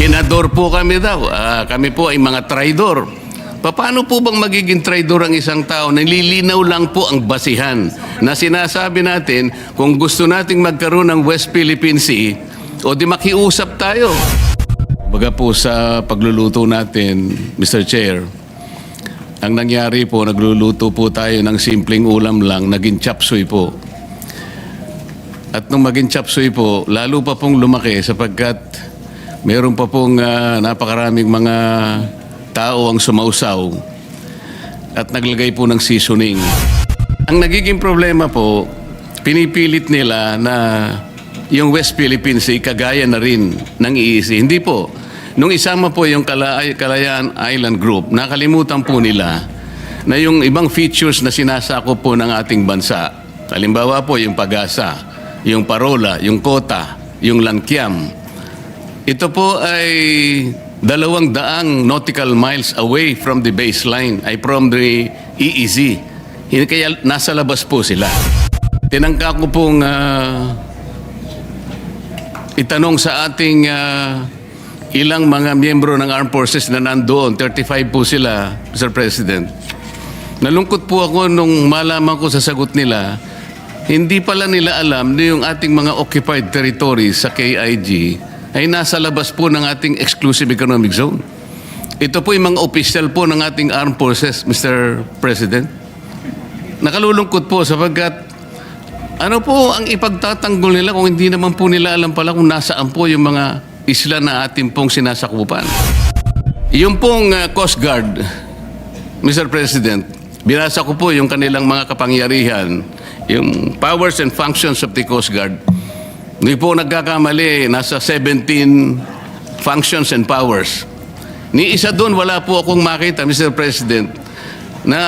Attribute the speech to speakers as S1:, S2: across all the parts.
S1: Senador po kami daw. Kami po ay mga traidor. Paano po bang magiging traidor ang isang tao? Nililinaw lang po ang basihan na sinasabi natin kung gusto nating magkaroon ng West Philippine Sea o di makiusap tayo. Baga po sa pagluluto natin, Mr. Chair, ang nangyari po, nagluluto po tayo ng simpleng ulam lang, naging chop suey po. At nung maging chop suey po, lalo pa pong lumaki sapagkat meron pa pong napakaraming mga tao ang sumausaw at naglagay po ng seasoning. Ang nagiging problema po, pinipilit nila na yung West Philippines ay kagaya na rin ng EEZ. Hindi po. Nung isama po yung Kalayaan Island Group, nakalimutan po nila na yung ibang features na sinasakop po ng ating bansa. Halimbawa po yung Pag-asa, yung Parola, yung Kota, yung Lankiam. Ito po ay 200 nautical miles away from the baseline, ay from the EEZ. Kaya nasa labas po sila. Tinangka ko pong itanong sa ating ilang mga miyembro ng Armed Forces na nandoon, 35 po sila, Mr. President. Nalungkot po ako nung malaman ko sa sagot nila, hindi pala nila alam na yung ating mga occupied territories sa KIG ay nasa labas po ng ating exclusive economic zone. Ito po yung mga official po ng ating armed forces, Mr. President. Nakalulungkot po sapagkat ano po ang ipagtatanggol nila kung hindi naman po nila alam pala kung nasaan po yung mga isla na ating pong sinasakupan. Yung pong Coast Guard, Mr. President, binasa ko po yung kanilang mga kapangyarihan, yung powers and functions of the Coast Guard. Hindi po nagkakamali, nasa 17 functions and powers. Ni isa doon, wala po akong makita, Mr. President, na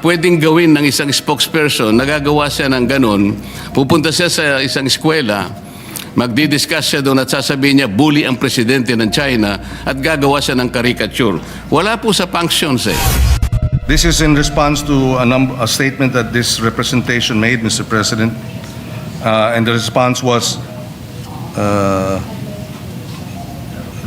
S1: pwedeng gawin ng isang spokesperson, nagagawa siya ng ganun, pupunta siya sa isang eskwela, magdi-discuss siya doon at sasabihin niya, bully ang presidente ng China at gagawa siya ng caricature. Wala po sa functions eh.
S2: This is in response to a statement that this representation made, Mr. President. And the response was,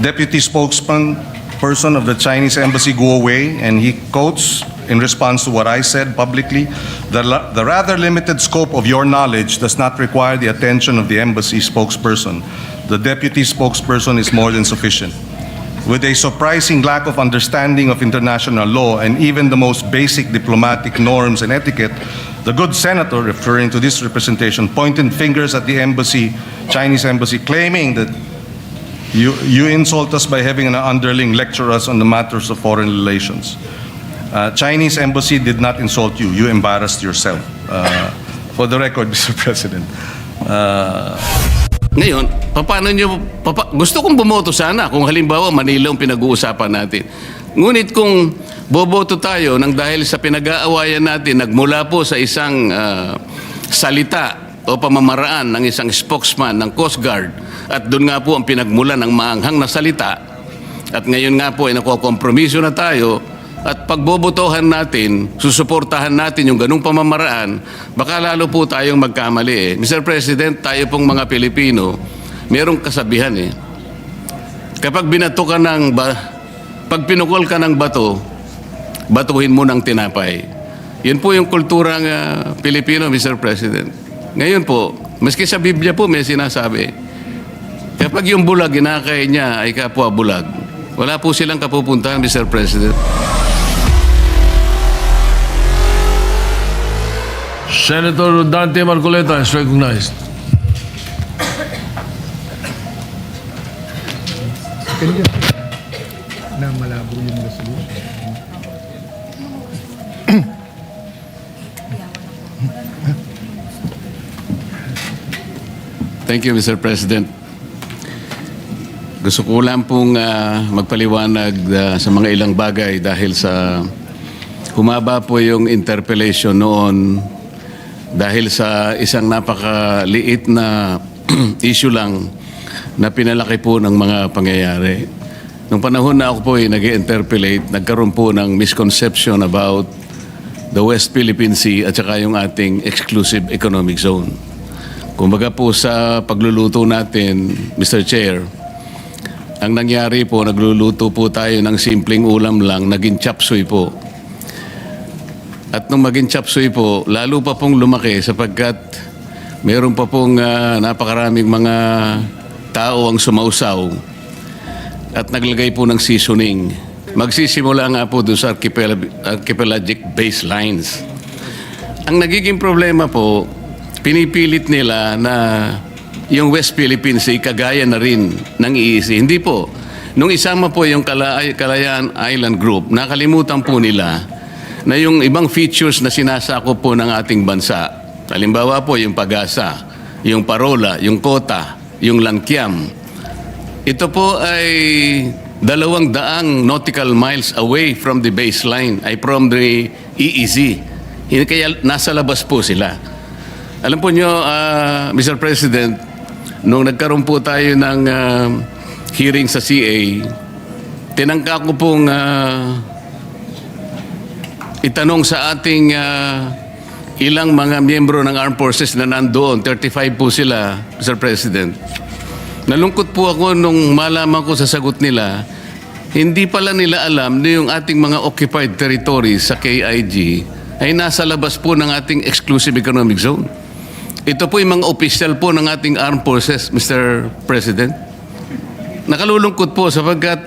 S2: Deputy Spokesperson of the Chinese Embassy Guo Wei, and he quotes in response to what I said publicly, the rather limited scope of your knowledge does not require the attention of the embassy spokesperson. The deputy spokesperson is more than sufficient. With a surprising lack of understanding of international law and even the most basic diplomatic norms and etiquette, the good senator, referring to this representation, pointed fingers at the embassy, Chinese embassy, claiming that you insult us by having an underling lecture us on the matters of foreign relations. Chinese embassy did not insult you. You embarrassed yourself. For the record, Mr. President.
S1: Ngayon, gusto kong bumoto sana kung halimbawa Manila ang pinag-uusapan natin. Ngunit kung boboto tayo nang dahil sa pinag-aawayan natin, nagmula po sa isang salita o pamamaraan ng isang spokesman ng Coast Guard at doon nga po ang pinagmula ng maanghang na salita at ngayon nga po ay nakokompromiso na tayo at pagbobotohan natin, susuportahan natin yung ganung pamamaraan, baka lalo po tayong magkamali eh. Mr. President, tayo pong mga Pilipino, merong kasabihan eh. Kapag binato ka pag pinukol ka ng bato, batuhin mo ng tinapay. Yan po yung kulturang Pilipino, Mr. President. Ngayon po, maski sa Biblia po may sinasabi, kapag yung bulag, inakay niya ay kapwa bulag, wala po silang kapupuntahan, Mr. President.
S3: Senator Dante Marcoleta is recognized.
S4: Na malabo yung resolution.
S1: Thank you, Mr. President. Gusto ko lang pong magpaliwanag sa mga ilang bagay dahil sa humaba po yung interpellation noon dahil sa isang napakaliit na issue lang na pinalaki po ng mga pangyayari. Nung panahon na ako po ay nag-interpellate, nagkaroon po ng misconception about the West Philippine Sea at saka yung ating exclusive economic zone. Kumbaga po sa pagluluto natin, Mr. Chair, ang nangyari po, nagluluto po tayo ng simpleng ulam lang, naging chop suey po. At nung maging chop suey po, lalo pa pong lumaki sapagkat meron pa pong napakaraming mga tao ang sumausaw at naglagay po ng seasoning. Magsisimula nga po doon sa archipelagic baselines. Ang nagiging problema po, pinipilit nila na yung West Philippines ay kagaya na rin ng EEC. Hindi po. Nung isama po yung Kalayaan Island Group, nakalimutan po nila na yung ibang features na sinasakop po ng ating bansa. Halimbawa po yung Pag-asa, yung Parola, yung Kota, yung Langkiam. Ito po ay 200 nautical miles away from the baseline, ay from the EEZ. Kaya nasa labas po sila. Alam po nyo, Mr. President, nung nagkaroon po tayo ng hearing sa CA, tinangka ko pong itanong sa ating ilang mga miyembro ng armed forces na nandoon, 35 po sila, Mr. President. Nalungkot po ako nung malaman ko sa sagot nila, hindi pala nila alam na yung ating mga occupied territories sa KIG ay nasa labas po ng ating exclusive economic zone. Ito po yung mga official po ng ating armed forces, Mr. President. Nakalulungkot po sapagkat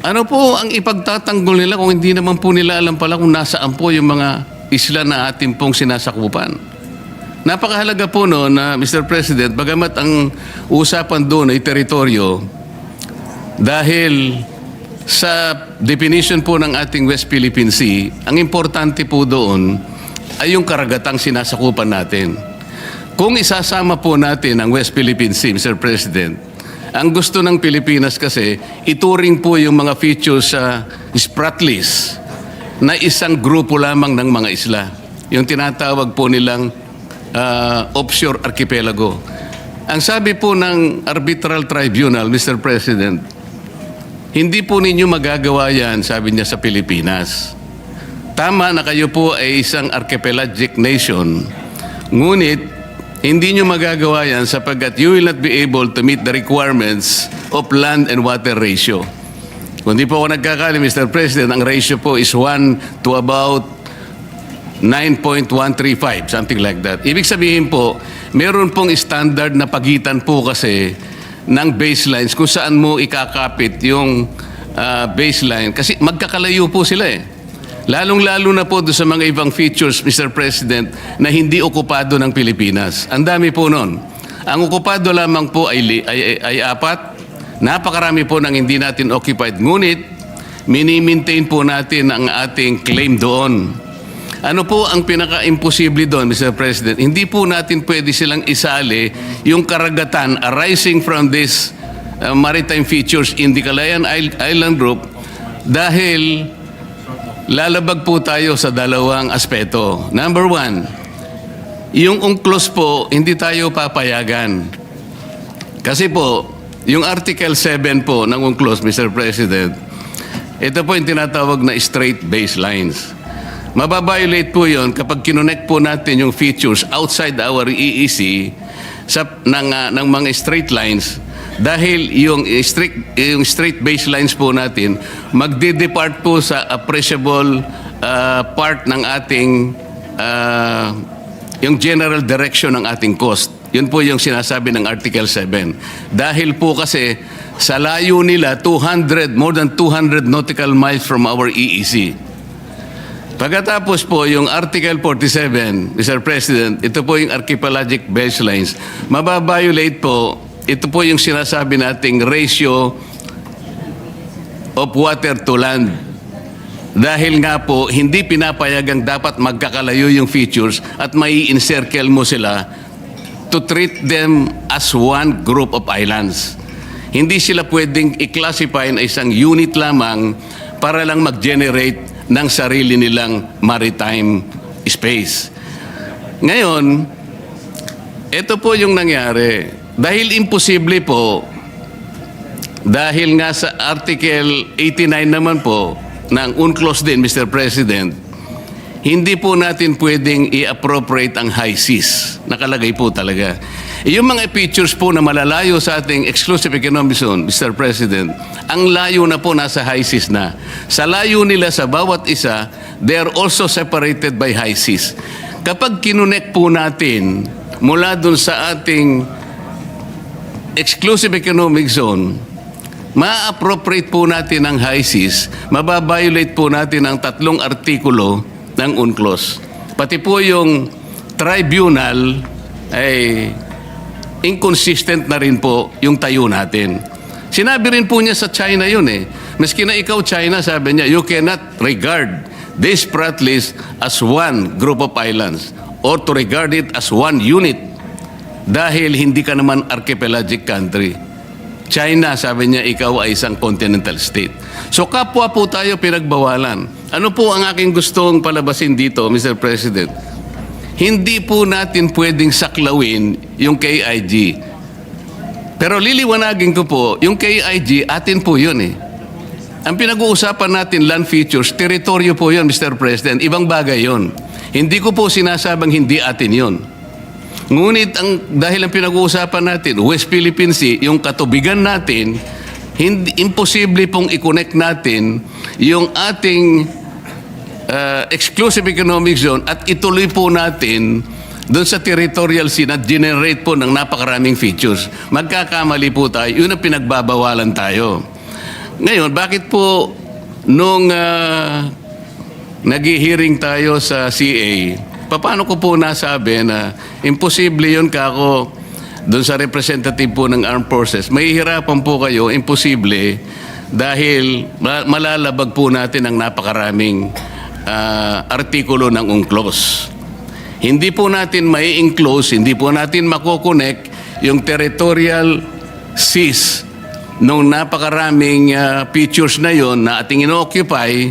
S1: ano po ang ipagtatanggol nila kung hindi naman po nila alam pala kung nasaan po yung mga isla na ating pong sinasakupan. Napakahalaga po no na Mr. President, bagamat ang usapan doon ay teritoryo, dahil sa definition po ng ating West Philippine Sea, ang importante po doon ay yung karagatang sinasakupan natin. Kung isasama po natin ang West Philippine Sea, Mr. President, ang gusto ng Pilipinas kasi, ituring po yung mga features sa Spratlys na isang grupo lamang ng mga isla. Yung tinatawag po nilang offshore archipelago. Ang sabi po ng Arbitral Tribunal, Mr. President, hindi po ninyo magagawa yan, sabi niya, sa Pilipinas. Tama na kayo po ay isang archipelagic nation, ngunit hindi nyo magagawa yan sapagkat you will not be able to meet the requirements of land and water ratio. Kung di po ako nagkakali, Mr. President, ang ratio po is 1 to about 9.135, something like that. Ibig sabihin po, meron pong standard na pagitan po kasi ng baselines kung saan mo ikakapit yung baseline. Kasi magkakalayo po sila eh. Lalong-lalo na po doon sa mga ibang features, Mr. President, na hindi okupado ng Pilipinas. Ang dami po nun. Ang okupado lamang po ay 4. Napakarami po ng hindi natin occupied. Ngunit, mini-maintain po natin ang ating claim doon. Ano po ang pinaka-imposible doon, Mr. President? Hindi po natin pwede silang isali yung karagatan arising from this maritime features in the Kalayaan Island Group dahil lalabag po tayo sa dalawang aspeto. Number 1, yung UNCLOS po, hindi tayo papayagan. Kasi po, yung Article 7 po ng UNCLOS, Mr. President, ito po yung tinatawag na straight baselines. Mababiolate po yun kapag kinonect po natin yung features outside our EEC ng mga straight lines. Dahil yung straight baselines po natin, magde-depart po sa appreciable part ng ating, yung general direction ng ating coast. Yun po yung sinasabi ng Article 7. Dahil po kasi sa layo nila, more than 200 nautical miles from our EEC. Pagkatapos po, yung Article 47, Mr. President, ito po yung archipelagic baselines, mababiolate po. Ito po yung sinasabi nating ratio of water to land. Dahil nga po, hindi pinapayagang dapat magkakalayo yung features at may encircle mo sila to treat them as one group of islands. Hindi sila pwedeng i-classify na isang unit lamang para lang mag-generate ng sarili nilang maritime space. Ngayon, ito po yung nangyari. Dahil imposible po, dahil nga sa Article 89 naman po ng UNCLOS din, Mr. President, hindi po natin pwedeng i-appropriate ang high seas. Nakalagay po talaga. Yung mga features po na malalayo sa ating exclusive economic zone, Mr. President, ang layo na po nasa high seas na. Sa layo nila sa bawat isa, they are also separated by high seas. Kapag kinonect po natin mula dun sa ating exclusive economic zone, ma-appropriate po natin ang high seas, mababiolate po natin ang 3 artikulo ng UNCLOS. Pati po yung tribunal ay inconsistent na rin po yung tayo natin. Sinabi rin po niya sa China yun eh. Maski na ikaw China, sabi niya, you cannot regard this Spratly list as one group of islands or to regard it as one unit dahil hindi ka naman archipelagic country. China, sabi niya, ikaw ay isang continental state. So kapwa po tayo pinagbawalan. Ano po ang aking gustong palabasin dito, Mr. President? Hindi po natin pwedeng saklawin yung KIG. Pero liliwanagin ko po, yung KIG, atin po yun eh. Ang pinag-uusapan natin, land features, teritoryo po yun, Mr. President. Ibang bagay yun. Hindi ko po sinasabang hindi atin yun. Ngunit dahil ang pinag-uusapan natin, West Philippine Sea, yung katubigan natin, imposible pong i-connect natin yung ating exclusive economic zone at ituloy po natin doon sa territorial sea na generate po ng napakaraming features. Magkakamali po tayo, yun ang pinagbabawalan tayo. Ngayon, bakit po nung nag-hearing tayo sa CA, paano ko po nasabi na imposible yun kako doon sa representative po ng Armed Forces? Mahihirapan po kayo, imposible, dahil malalabag po natin ang napakaraming artikulo ng UNCLOS. Hindi po natin mai-enclose, hindi po natin makokonek yung territorial seas nung napakaraming features na yon na ating ino-occupy.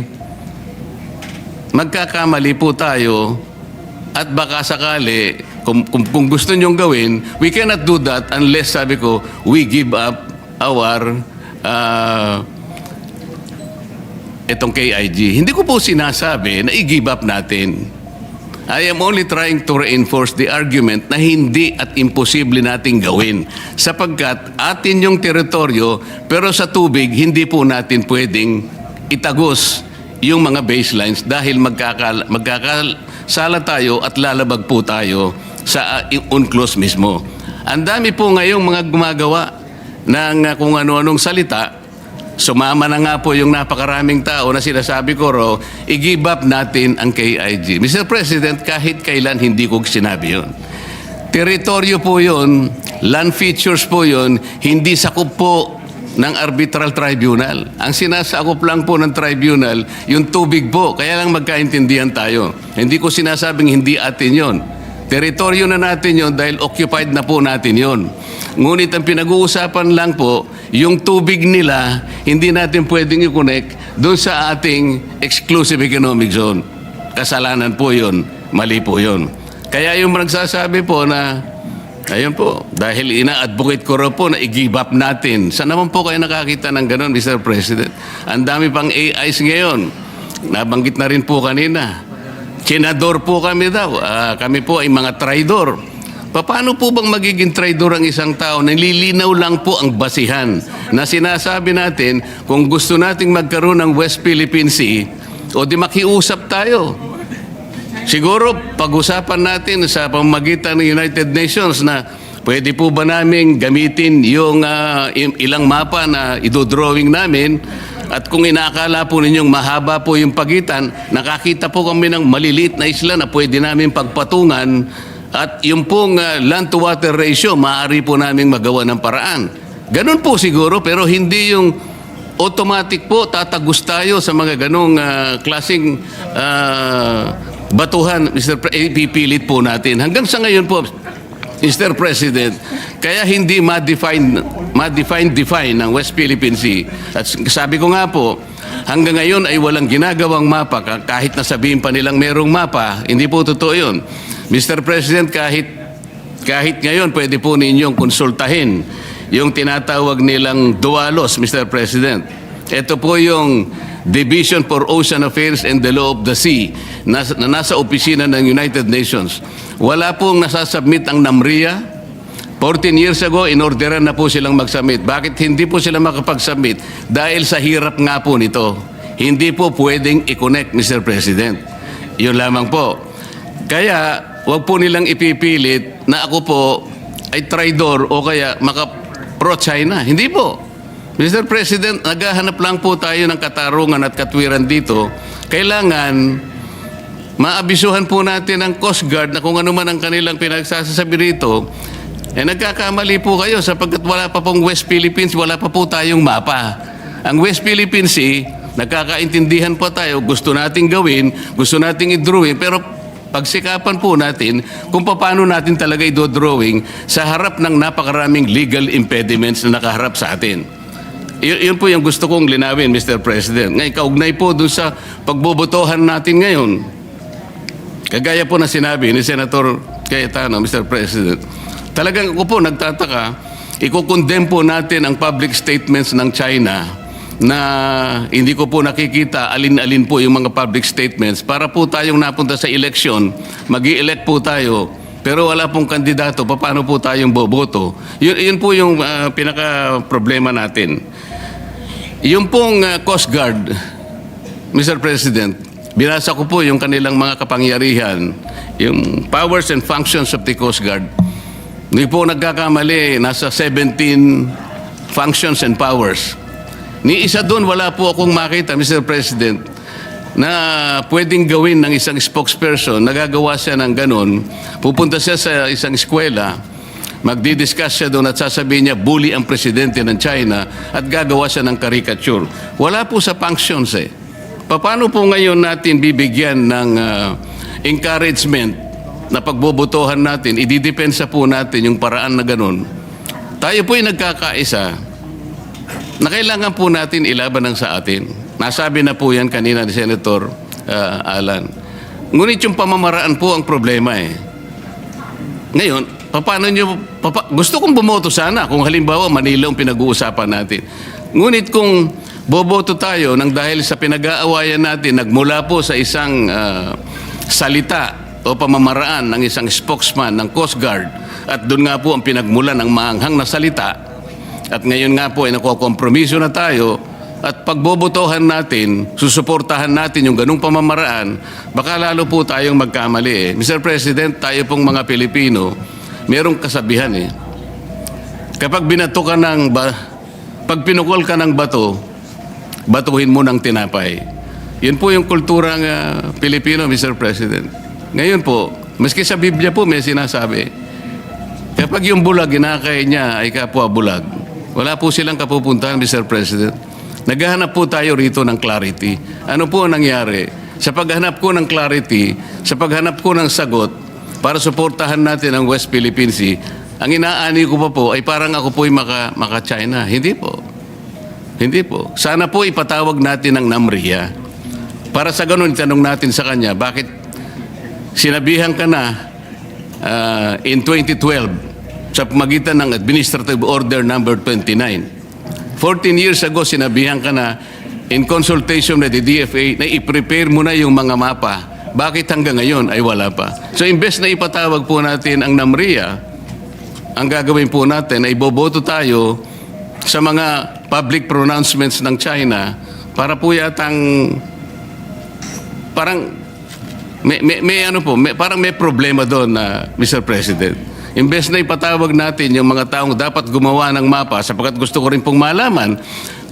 S1: Magkakamali po tayo. At baka sakali, kung gusto nyong gawin, we cannot do that unless, sabi ko, we give up our itong KIG. Hindi ko po sinasabi na i-give up natin. I am only trying to reinforce the argument na hindi at imposible nating gawin. Sapagkat atin yung teritoryo, pero sa tubig, hindi po natin pwedeng itagos yung mga baselines dahil magkakasala tayo at lalabag po tayo sa UNCLOS mismo. Ang dami po ngayong mga gumagawa ng kung ano-anong salita. Sumama na nga po yung napakaraming tao na sinasabi ko ro, i-give up natin ang KIG. Mr. President, kahit kailan hindi ko sinabi yun. Teritoryo po yun, land features po yun, hindi sakop po ng arbitral tribunal. Ang sinasakop lang po ng tribunal, yung tubig po. Kaya lang magkaintindihan tayo. Hindi ko sinasabing hindi atin yon. Teritoryo na natin yon dahil occupied na po natin yon. Ngunit ang pinag-uusapan lang po, yung tubig nila, hindi natin pwedeng i-connect doon sa ating exclusive economic zone. Kasalanan po yon. Mali po yon. Kaya yung nagsasabi po na ayun po, dahil ina-advocate ko rin po na i-give up natin. Saan naman po kayo nakakita ng ganun, Mr. President? Ang dami pang AIs ngayon. Nabanggit na rin po kanina. Senador po kami daw. Kami po ay mga traidor. Paano po bang magiging traidor ang isang tao? Nililinaw lang po ang basihan na sinasabi natin kung gusto nating magkaroon ng West Philippine Sea, o di makiusap tayo. Siguro, pag-usapan natin sa pamamagitan ng United Nations na pwede po ba namin gamitin yung ilang mapa na idodrawing namin, at kung inaakala po ninyong mahaba po yung pagitan, nakakita po kami ng maliliit na isla na pwede namin pagpatungan, at yung pong land-to-water ratio, maaari po namin magawa ng paraan. Ganun po siguro, pero hindi yung automatic po tatagos tayo sa mga ganong klaseng batuhan, pipilit po natin. Hanggang sa ngayon po, Mr. President, kaya hindi ma-define ng West Philippine Sea. At sabi ko nga po, hanggang ngayon ay walang ginagawang mapa, kahit nasabihin pa nilang merong mapa, hindi po totoo yun. Mr. President, kahit ngayon pwede po ninyong konsultahin yung tinatawag nilang DUALOS, Mr. President. Ito po yung Division for Ocean Affairs and the Law of the Sea na nasa opisina ng United Nations. Wala pong nasasubmit ang NAMRIA. 14 years ago, inorderan na po silang mag-submit. Bakit hindi po sila makapag-submit? Dahil sa hirap nga po nito. Hindi po pwedeng i-connect, Mr. President. Yun lamang po. Kaya, wag po nilang ipipilit na ako po ay traidor o kaya pro-China. Hindi po. Mr. President, naghahanap lang po tayo ng katarungan at katwiran dito. Kailangan maabisuhan po natin ang Coast Guard na kung ano man ang kanilang pinagsasabi rito, nagkakamali po kayo sapagkat wala pa pong West Philippines, wala pa po tayong mapa. Ang West Philippines Sea, nagkakaintindihan po tayo, gusto nating gawin, gusto nating i-drawing, pero pagsikapan po natin kung paano natin talaga i-drawing sa harap ng napakaraming legal impediments na nakaharap sa atin. Yun po yung gusto kong linawin, Mr. President. Ngayon, kaugnay po dun sa pagbobotohan natin ngayon. Kagaya po na sinabi ni Senator Cayetano, Mr. President, talagang ako po nagtataka, ikukondem po natin ang public statements ng China na hindi ko po nakikita alin-alin po yung mga public statements para po tayong napunta sa eleksyon, mag-i-elect po tayo, pero wala pong kandidato, paano po tayong boboto? Yun po yung pinaka-problema natin. Yung pong Coast Guard, Mr. President, binasa ko po yung kanilang mga kapangyarihan, yung powers and functions of the Coast Guard. Hindi po nagkakamali, nasa 17 functions and powers. Ni isa doon, wala po akong makita, Mr. President, na pwedeng gawin ng isang spokesperson, nagagawa siya ng ganun, pupunta siya sa isang eskwela, magdi-discuss siya doon at sasabihin niya, bully ang presidente ng China at gagawa siya ng caricature. Wala po sa functions eh. Paano po ngayon natin bibigyan ng encouragement na pagbobotohan natin, ididepensa po natin yung paraan na ganun? Tayo po ay nagkakaisa na kailangan po natin ilaban ng sa atin. Nasabi na po yan kanina ni Senator Alan. Ngunit yung pamamaraan po ang problema eh. Ngayon, gusto kong bumoto sana kung halimbawa Manila ang pinag-uusapan natin. Ngunit kung boboto tayo nang dahil sa pinag-aawayan natin, nagmula po sa isang salita o pamamaraan ng isang spokesman ng Coast Guard at doon nga po ang pinagmulan ng maanghang na salita, at ngayon nga po ay nakukompromiso na tayo at pagbobotohan natin, susuportahan natin yung ganung pamamaraan, baka lalo po tayong magkamali eh. Mr. President, tayo pong mga Pilipino, merong kasabihan eh. Kapag binato ka pag pinukol ka ng bato, batuhin mo ng tinapay. Yun po yung kulturang Pilipino, Mr. President. Ngayon po, maski sa Biblia po may sinasabi, kapag yung bulag, ginakay niya ay kapwa bulag, wala po silang kapupuntahan, Mr. President. Naghahanap po tayo rito ng clarity. Ano po ang nangyari? Sa paghanap ko ng clarity, sa paghanap ko ng sagot, para suportahan natin ang West Philippine Sea, ang inaani ko pa po ay parang ako po ay maka-China. Hindi po. Hindi po. Sana po ipatawag natin ang NAMRIA. Para sa ganun, itanong natin sa kanya, bakit sinabihan ka na in 2012 sa pamagitan ng Administrative Order Number 29. 14 years ago, sinabihan ka na in consultation with the DFA na i-prepare mo na yung mga mapa. Bakit hanggang ngayon ay wala pa? So, imbes na ipatawag po natin ang NAMRIA, ang gagawin po natin ay boboto tayo sa mga public pronouncements ng China para po yatang parang parang may problema doon na Mr. President. Imbes na ipatawag natin yung mga taong dapat gumawa ng mapa, sapagkat gusto ko rin pong malaman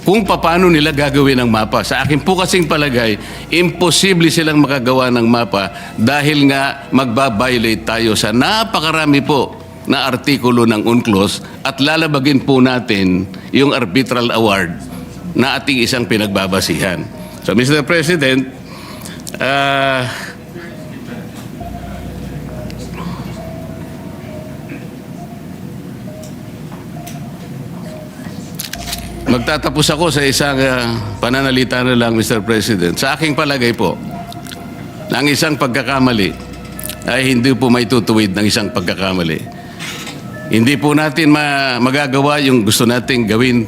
S1: kung paano nila gagawin ang mapa. Sa akin po kasing palagay, imposible silang makagawa ng mapa dahil nga magbabiolate tayo sa napakarami po na artikulo ng UNCLOS at lalabagin po natin yung arbitral award na ating isang pinagbabasihan. So, Mr. President, magtatapos ako sa isang pananalita na lang, Mr. President. Sa aking palagay po, ang isang pagkakamali ay hindi po maitutuwid ng isang pagkakamali. Hindi po natin magagawa yung gusto nating gawin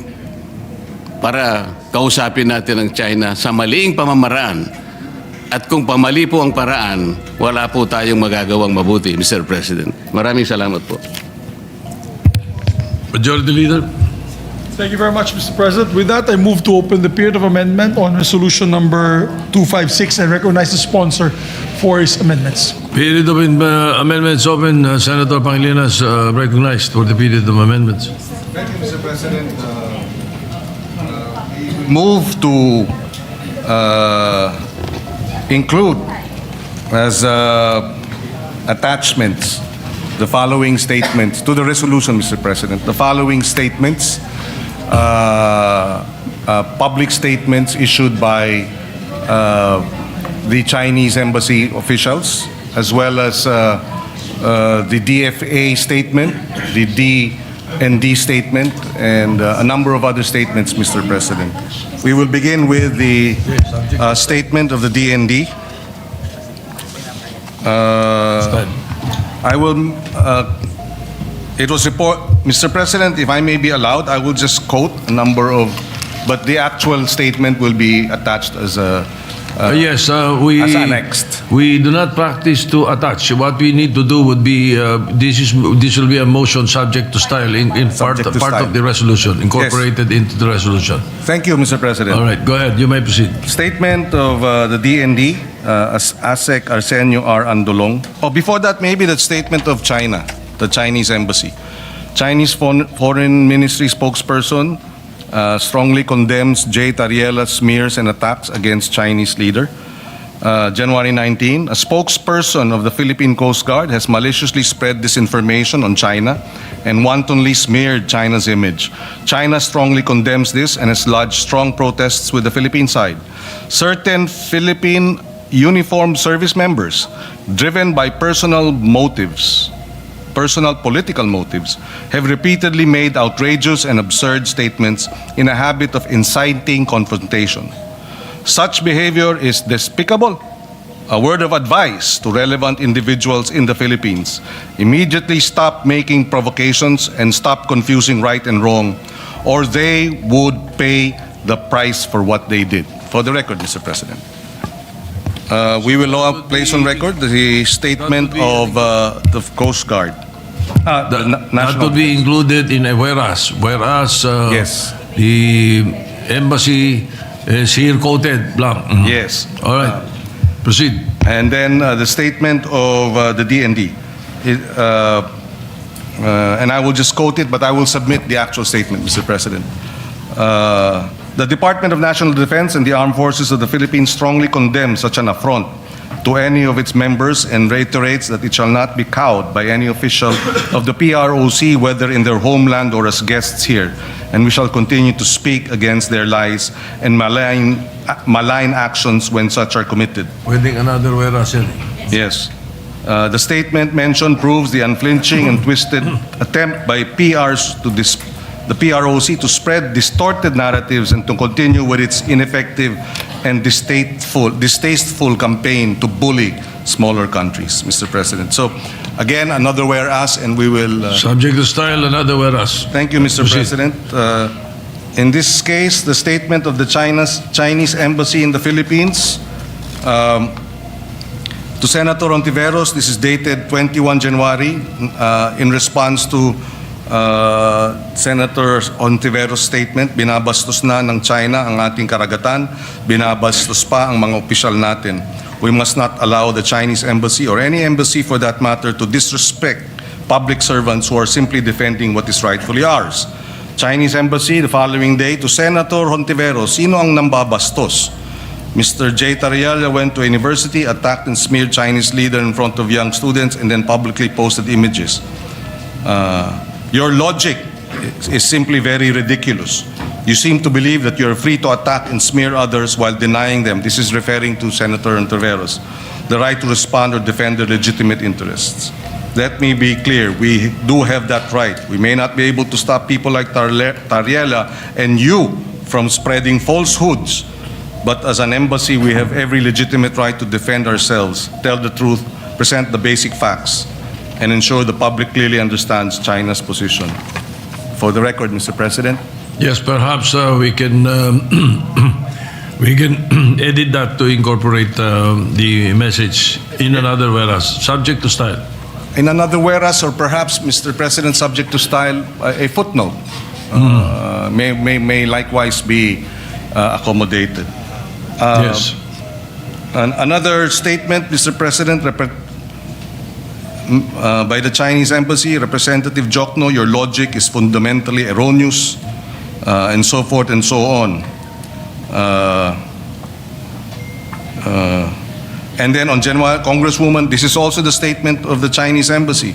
S1: para kausapin natin ang China sa maliing pamamaraan. At kung pamali po ang paraan, wala po tayong magagawang mabuti, Mr. President. Maraming salamat po.
S3: Majority Leader.
S5: Thank you very much, Mr. President. With that, I move to open the period of amendment on resolution number 256 and recognize the sponsor for his amendments.
S3: Period of amendments open. Senator Pangilinas recognized for the period of amendments.
S2: Thank you, Mr. President. Move to include as attachments the following statements to the resolution, Mr. President. The following statements, public statements issued by the Chinese embassy officials, as well as the DFA statement, the D&D statement, and a number of other statements, Mr. President. We will begin with the statement of the D&D. I will, it was report, Mr. President, if I may be allowed, I will just quote a number of, but the actual statement will be attached as a,
S3: Yes, we
S2: as annexed.
S3: We do not practice to attach. What we need to do would be this will be a motion subject to style in part
S2: Subject to
S3: part
S2: style.
S3: of the resolution incorporated into the resolution.
S2: Thank you, Mr. President.
S3: All right, go ahead. You may proceed.
S2: Statement of the DND, ASEC Arsenio R. Andolong. Oh, before that, maybe the statement of China, the Chinese embassy. Chinese Foreign Ministry spokesperson strongly condemns J. Tariela's smears and attacks against Chinese leader. January 19, a spokesperson of the Philippine Coast Guard has maliciously spread disinformation on China and wantonly smeared China's image. China strongly condemns this and has lodged strong protests with the Philippine side. Certain Philippine uniformed service members, driven by personal political motives, have repeatedly made outrageous and absurd statements in a habit of inciting confrontation. Such behavior is despicable. A word of advice to relevant individuals in the Philippines: immediately stop making provocations and stop confusing right and wrong, or they would pay the price for what they did. For the record, Mr. President. We will now place on record the statement of the Coast Guard.
S3: That would be included in a whereas. Whereas
S2: Yes.
S3: the embassy is here quoted blank. Mhm.
S2: Yes.
S3: All right. Proceed.
S2: And then the statement of the DND. And I will just quote it, but I will submit the actual statement, Mr. President. The Department of National Defense and the Armed Forces of the Philippines strongly condemn such an affront to any of its members and reiterates that it shall not be cowed by any official of the PROC, whether in their homeland or as guests here. And we shall continue to speak against their lies and malign actions when such are committed.
S3: Pwedeng another whereas yan.
S2: Yes. The statement mentioned proves the unflinching and twisted attempt by the PROC to spread distorted narratives and to continue with its ineffective and distasteful campaign to bully smaller countries, Mr. President. So, again, another whereas, and we will...
S3: Subject to style, another whereas.
S2: Thank you, Mr.
S3: Proceed.
S2: President. In this case, the statement of the Chinese Embassy in the Philippines to Senator Ontiveros, this is dated 21 January, in response to Senator Ontiveros' statement, binabastos na ng China ang ating karagatan, binabastos pa ang mga opisyal natin. We must not allow the Chinese embassy or any embassy for that matter to disrespect public servants who are simply defending what is rightfully ours. Chinese embassy the following day to Senator Ontiveros, sino ang nambabastos? Mr. J. Tariela went to a university, attacked and smeared Chinese leader in front of young students and then publicly posted images. Your logic is simply very ridiculous. You seem to believe that you're free to attack and smear others while denying them. This is referring to Senator Ontiveros, the right to respond or defend their legitimate interests. Let me be clear, we do have that right. We may not be able to stop people like Tariela and you from spreading falsehoods, but as an embassy, we have every legitimate right to defend ourselves, tell the truth, present the basic facts, and ensure the public clearly understands China's position. For the record, Mr. President,
S3: Yes, perhaps we can we can edit that to incorporate the message in another whereas, subject to style.
S2: In another whereas, or perhaps, Mr. President, subject to style, a footnote may likewise be accommodated.
S3: Yes.
S2: Another statement, Mr. President, by the Chinese Embassy, Representative Jokno, your logic is fundamentally erroneous, and so forth and so on. And then on January, Congresswoman, this is also the statement of the Chinese Embassy.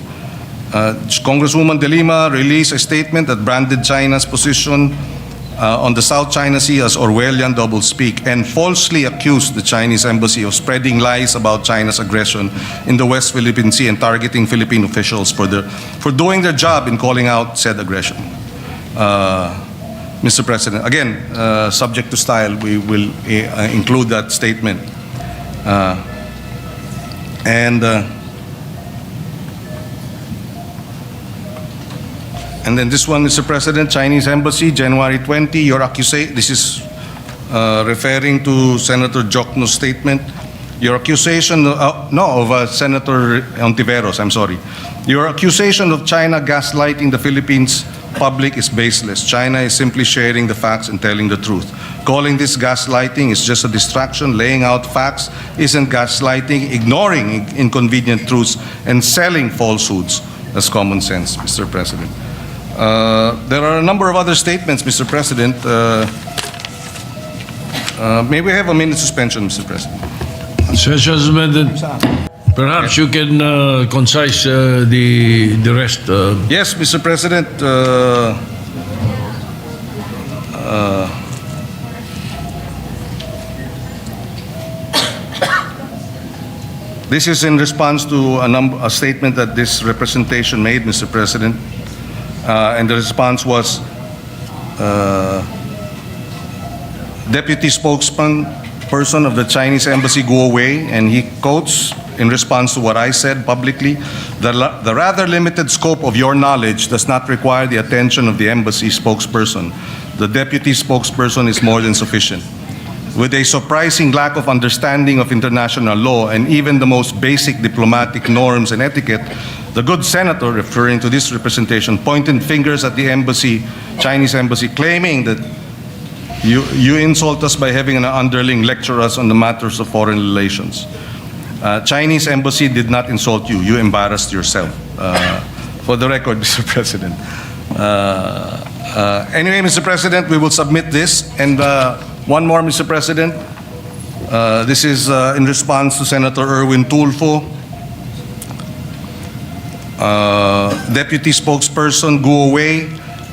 S2: Congresswoman De Lima released a statement that branded China's position on the South China Sea as Orwellian doublespeak and falsely accused the Chinese Embassy of spreading lies about China's aggression in the West Philippine Sea and targeting Philippine officials for doing their job in calling out said aggression. Mr. President, again, subject to style, we will include that statement. And then this one, Mr. President, Chinese Embassy, January 20, your accusation, this is referring to Senator Jokno's statement. Your accusation, of Senator Ontiveros, I'm sorry. Your accusation of China gaslighting the Philippines public is baseless. China is simply sharing the facts and telling the truth. Calling this gaslighting is just a distraction. Laying out facts isn't gaslighting. Ignoring inconvenient truths and selling falsehoods as common sense, Mr. President. There are a number of other statements, Mr. President. May we have a minute suspension, Mr. President?
S3: Session suspended. Perhaps you can concise the rest.
S2: Yes, Mr. President. This is in response to a statement that this representation made, Mr. President. And the response was, Deputy Spokesperson of the Chinese Embassy Guo Wei, and he quotes, in response to what I said publicly, the rather limited scope of your knowledge does not require the attention of the embassy spokesperson. The deputy spokesperson is more than sufficient. With a surprising lack of understanding of international law and even the most basic diplomatic norms and etiquette, the good senator, referring to this representation, pointed fingers at the embassy, Chinese embassy, claiming that you insult us by having an underling lecture us on the matters of foreign relations. Chinese embassy did not insult you. You embarrassed yourself. For the record, Mr. President. Anyway, Mr. President, we will submit this. And one more, Mr. President. This is in response to Senator Erwin Tulfo. Deputy Spokesperson Guo Wei,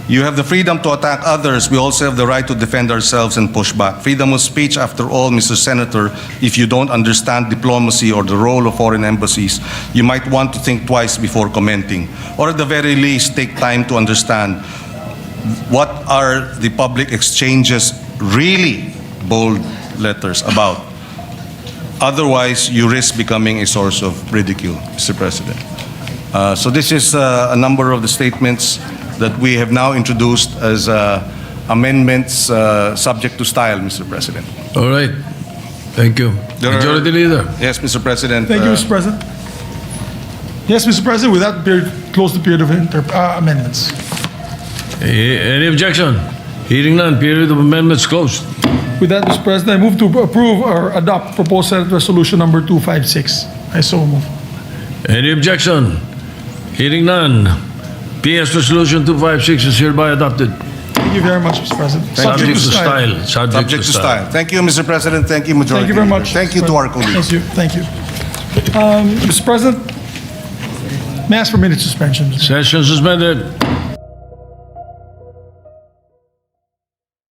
S2: you have the freedom to attack others. We also have the right to defend ourselves and push back. Freedom of speech, after all, Mr. Senator, if you don't understand diplomacy or the role of foreign embassies, you might want to think twice before commenting. Or at the very least, take time to understand what are the public exchanges really, bold letters, about. Otherwise, you risk becoming a source of ridicule, Mr. President. So this is a number of the statements that we have now introduced as amendments subject to style, Mr. President.
S3: All right. Thank you.
S2: There are-
S3: Majority Leader.
S2: Yes, Mr. President.
S5: Thank you, Mr. President. Yes, Mr. President, with that, close the period of amendments.
S3: Any objection? Hearing none, period of amendments closed.
S5: With that, Mr. President, I move to approve or adopt proposed Senate Resolution number 256. I so move.
S3: Any objection? Hearing none. PS Resolution 256 is hereby adopted.
S5: Thank you very much, Mr. President.
S3: Subject to style.
S2: Subject to style. Thank you, Mr. President. Thank you, Majority
S5: Thank you very
S2: Leader.
S5: much.
S2: Thank you to our colleagues.
S5: Thank you. Mr. President, may I ask for minute suspension?
S3: Session suspended.